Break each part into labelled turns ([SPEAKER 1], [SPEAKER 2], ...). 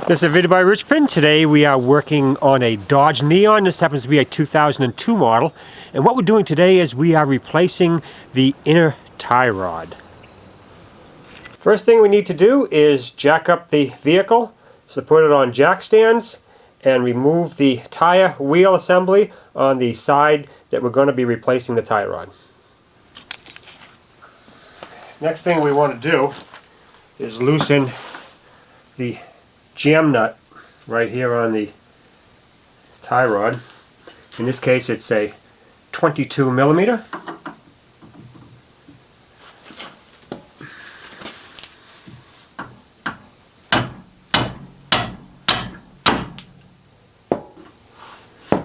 [SPEAKER 1] This is a video by Richpin. Today we are working on a Dodge Neon. This happens to be a 2002 model. And what we're doing today is we are replacing the inner tie rod. First thing we need to do is jack up the vehicle. So put it on jack stands and remove the tire wheel assembly on the side that we're going to be replacing the tie rod. Next thing we want to do is loosen the jam nut right here on the tie rod. In this case it's a 22 millimeter.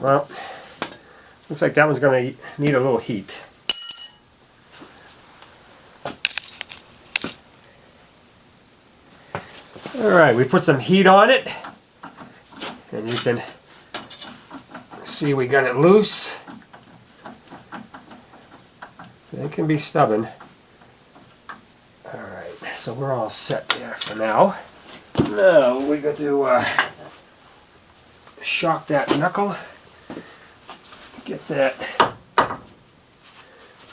[SPEAKER 1] Well, looks like that one's going to need a little heat. Alright, we put some heat on it, and you can see we got it loose. It can be stubborn. Alright, so we're all set there for now. Now we got to shock that knuckle. Get that.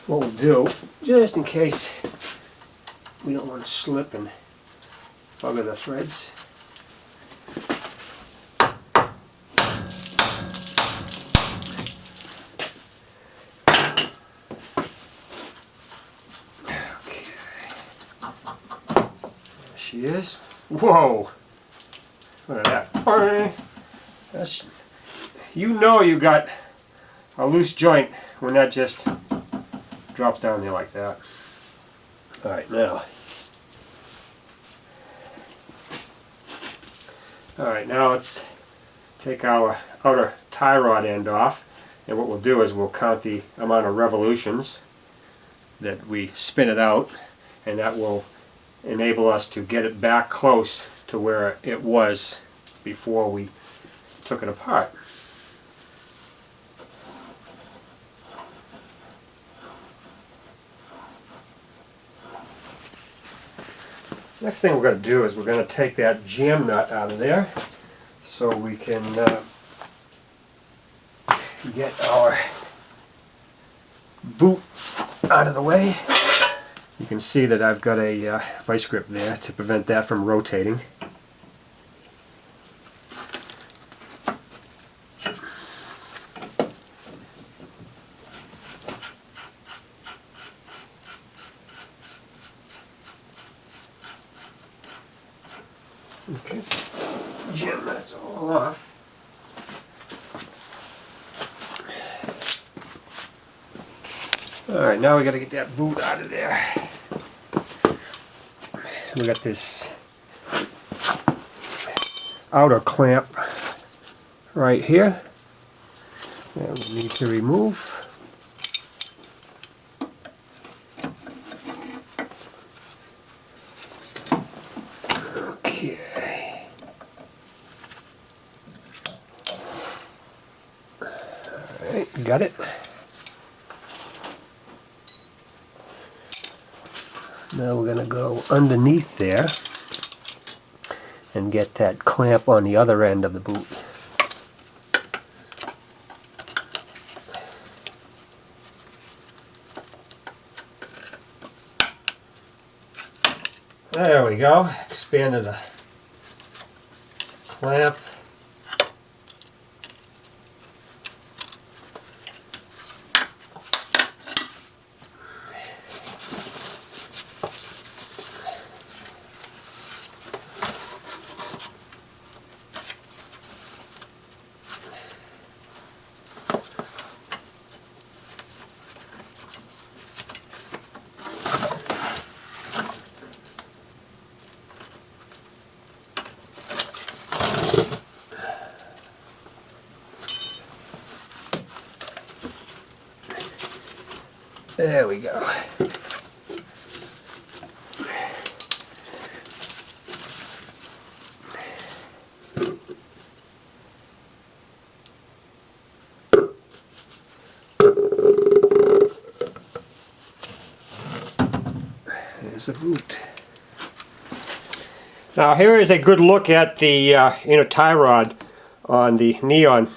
[SPEAKER 1] What we'll do, just in case we don't want to slip and bugger the threads. Okay. There she is. Whoa! Look at that. That's, you know you got a loose joint when that just drops down there like that. Alright, now. Alright, now let's take our outer tie rod end off, and what we'll do is we'll count the amount of revolutions that we spin it out, and that will enable us to get it back close to where it was before we took it apart. Next thing we're going to do is we're going to take that jam nut out of there so we can get our boot out of the way. You can see that I've got a vice grip there to prevent that from rotating. Okay, jam nuts all off. Alright, now we got to get that boot out of there. We got this outer clamp right here that we need to remove. Okay. Alright, got it. Now we're going to go underneath there and get that clamp on the other end of the boot. There we go. Expanded the clamp. There we go. There's the boot. Now here is a good look at the inner tie rod on the Neon.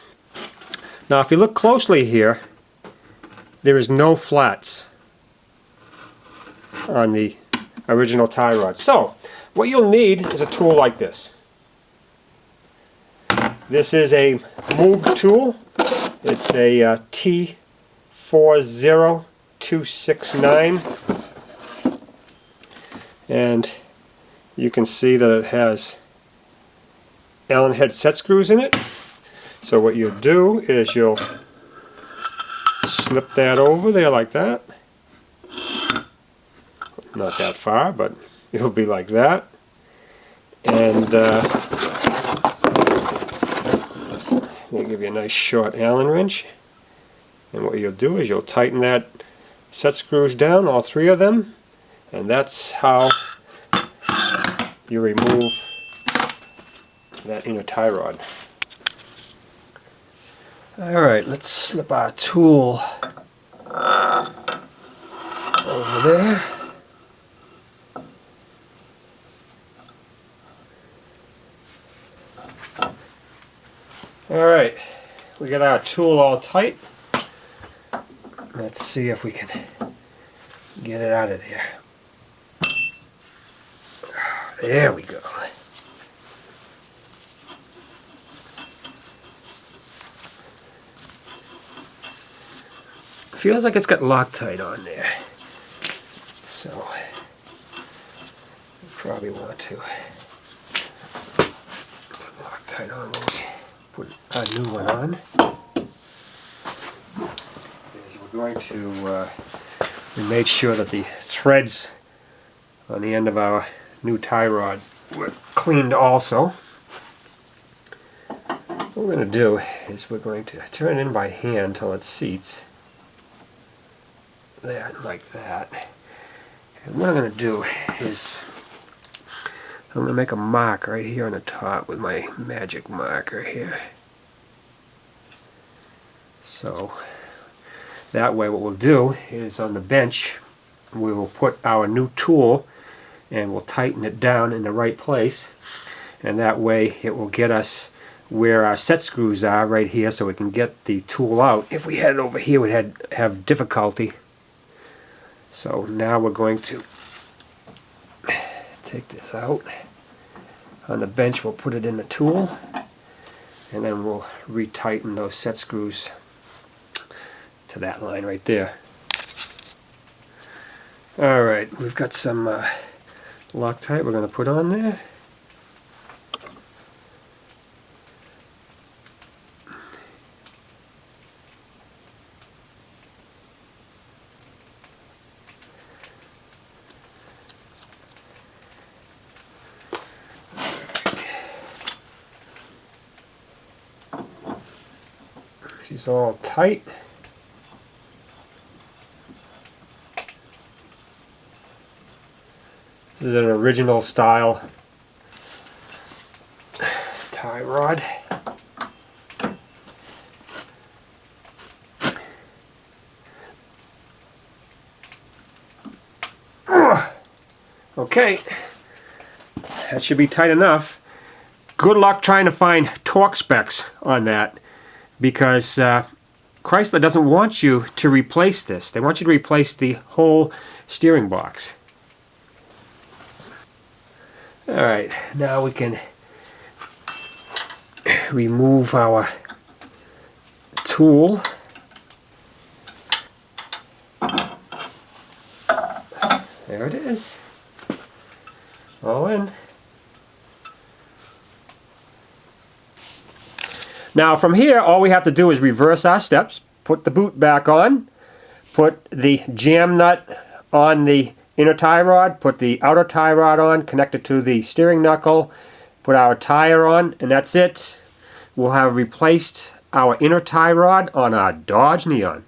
[SPEAKER 1] Now if you look closely here, there is no flats on the original tie rod. So what you'll need is a tool like this. This is a Moog tool. It's a T40269, and you can see that it has Allen head set screws in it. So what you do is you'll slip that over there like that. Not that far, but it'll be like that. And they give you a nice short Allen wrench. And what you'll do is you'll tighten that set screws down, all three of them, and that's how you remove that inner tie rod. Alright, let's slip our tool over there. Alright, we got our tool all tight. Let's see if we can get it out of there. There we go. Feels like it's got Loctite on there. So, we probably want to put Loctite on when we put a new one on. We're going to we made sure that the threads on the end of our new tie rod were cleaned also. What we're going to do is we're going to turn it in by hand until it seats. There, like that. And what I'm going to do is I'm going to make a mark right here on the top with my magic marker here. So that way what we'll do is on the bench we will put our new tool and we'll tighten it down in the right place, and that way it will get us where our set screws are right here, so we can get the tool out. If we had it over here we'd have difficulty. So now we're going to take this out. On the bench we'll put it in the tool, and then we'll retighten those set screws to that line right there. Alright, we've got some Loctite we're going to put on there. She's all tight. This is an original style tie rod. Okay, that should be tight enough. Good luck trying to find torque specs on that, because Chrysler doesn't want you to replace this. They want you to replace the whole steering box. Alright, now we can remove our tool. There it is. All in. Now from here, all we have to do is reverse our steps, put the boot back on, put the jam nut on the inner tie rod, put the outer tie rod on, connect it to the steering knuckle, put our tire on, and that's it. We'll have replaced our inner tie rod on our Dodge Neon.